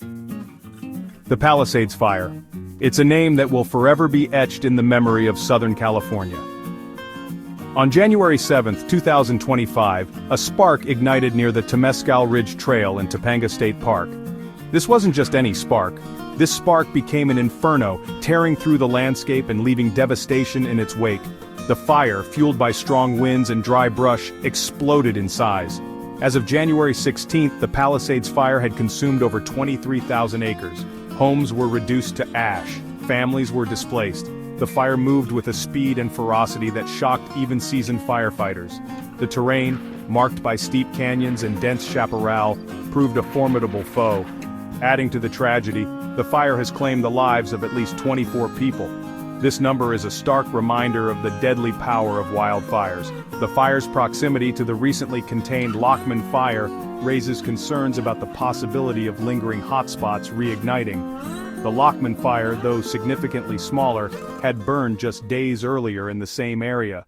The Palisades Fire. It's a name that will forever be etched in the memory of Southern California. On January 7, 2025, a spark ignited near the Temescal Ridge Trail in Topanga State Park. This wasn't just any spark. This spark became an inferno, tearing through the landscape and leaving devastation in its wake. The fire, fueled by strong winds and dry brush, exploded in size. As of January 16, the Palisades Fire had consumed over 23,000 acres. Homes were reduced to ash. Families were displaced. The fire moved with a speed and ferocity that shocked even seasoned firefighters. The terrain, marked by steep canyons and dense chaparral, proved a formidable foe. Adding to the tragedy, the fire has claimed the lives of at least 24 people. This number is a stark reminder of the deadly power of wildfires. The fire's proximity to the recently contained Lockman Fire raises concerns about the possibility of lingering hotspots reigniting. The Lockman Fire, though significantly smaller, had burned just days earlier in the same area.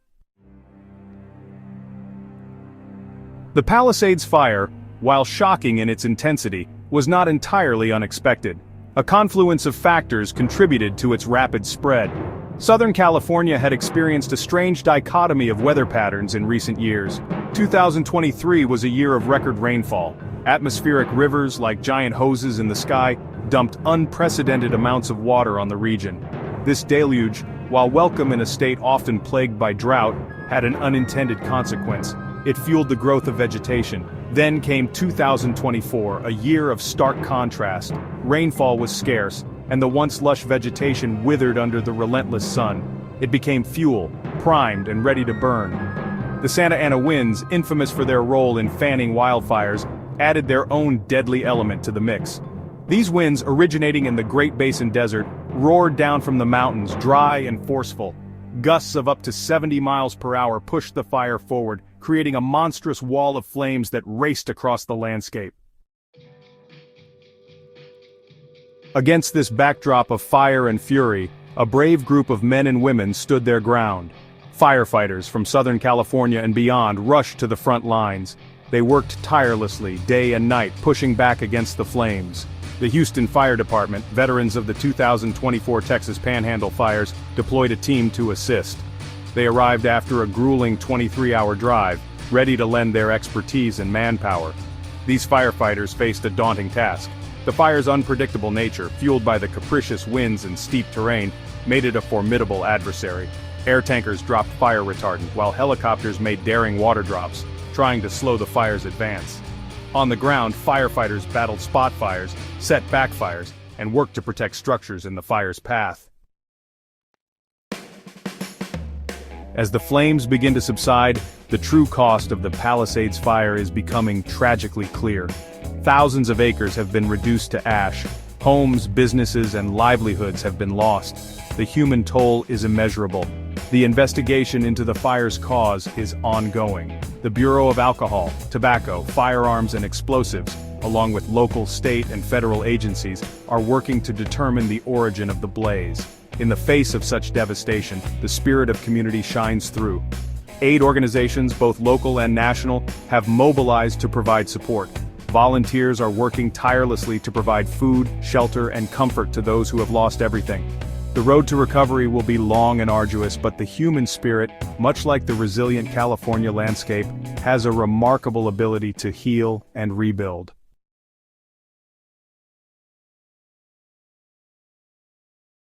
The Palisades Fire, while shocking in its intensity, was not entirely unexpected. A confluence of factors contributed to its rapid spread. Southern California had experienced a strange dichotomy of weather patterns in recent years. 2023 was a year of record rainfall. Atmospheric rivers, like giant hoses in the sky, dumped unprecedented amounts of water on the region. This deluge, while welcome in a state often plagued by drought, had an unintended consequence. It fueled the growth of vegetation. Then came 2024, a year of stark contrast. Rainfall was scarce, and the once lush vegetation withered under the relentless sun. It became fuel, primed and ready to burn. The Santa Ana winds, infamous for their role in fanning wildfires, added their own deadly element to the mix. These winds, originating in the Great Basin Desert, roared down from the mountains, dry and forceful. Gusts of up to 70 miles per hour pushed the fire forward, creating a monstrous wall of flames that raced across the landscape. Against this backdrop of fire and fury, a brave group of men and women stood their ground. Firefighters from Southern California and beyond rushed to the front lines. They worked tirelessly, day and night, pushing back against the flames. The Houston Fire Department, veterans of the 2024 Texas Panhandle fires, deployed a team to assist. They arrived after a grueling 23-hour drive, ready to lend their expertise and manpower. These firefighters faced a daunting task. The fire's unpredictable nature, fueled by the capricious winds and steep terrain, made it a formidable adversary. Air tankers dropped fire retardant, while helicopters made daring water drops, trying to slow the fire's advance. On the ground, firefighters battled spot fires, set backfires, and worked to protect structures in the fire's path. As the flames begin to subside, the true cost of the Palisades Fire is becoming tragically clear. Thousands of acres have been reduced to ash. Homes, businesses, and livelihoods have been lost. The human toll is immeasurable. The investigation into the fire's cause is ongoing. The Bureau of Alcohol, Tobacco, Firearms and Explosives, along with local, state, and federal agencies, are working to determine the origin of the blaze. In the face of such devastation, the spirit of community shines through. Aid organizations, both local and national, have mobilized to provide support. Volunteers are working tirelessly to provide food, shelter, and comfort to those who have lost everything. The road to recovery will be long and arduous, but the human spirit, much like the resilient California landscape, has a remarkable ability to heal and rebuild.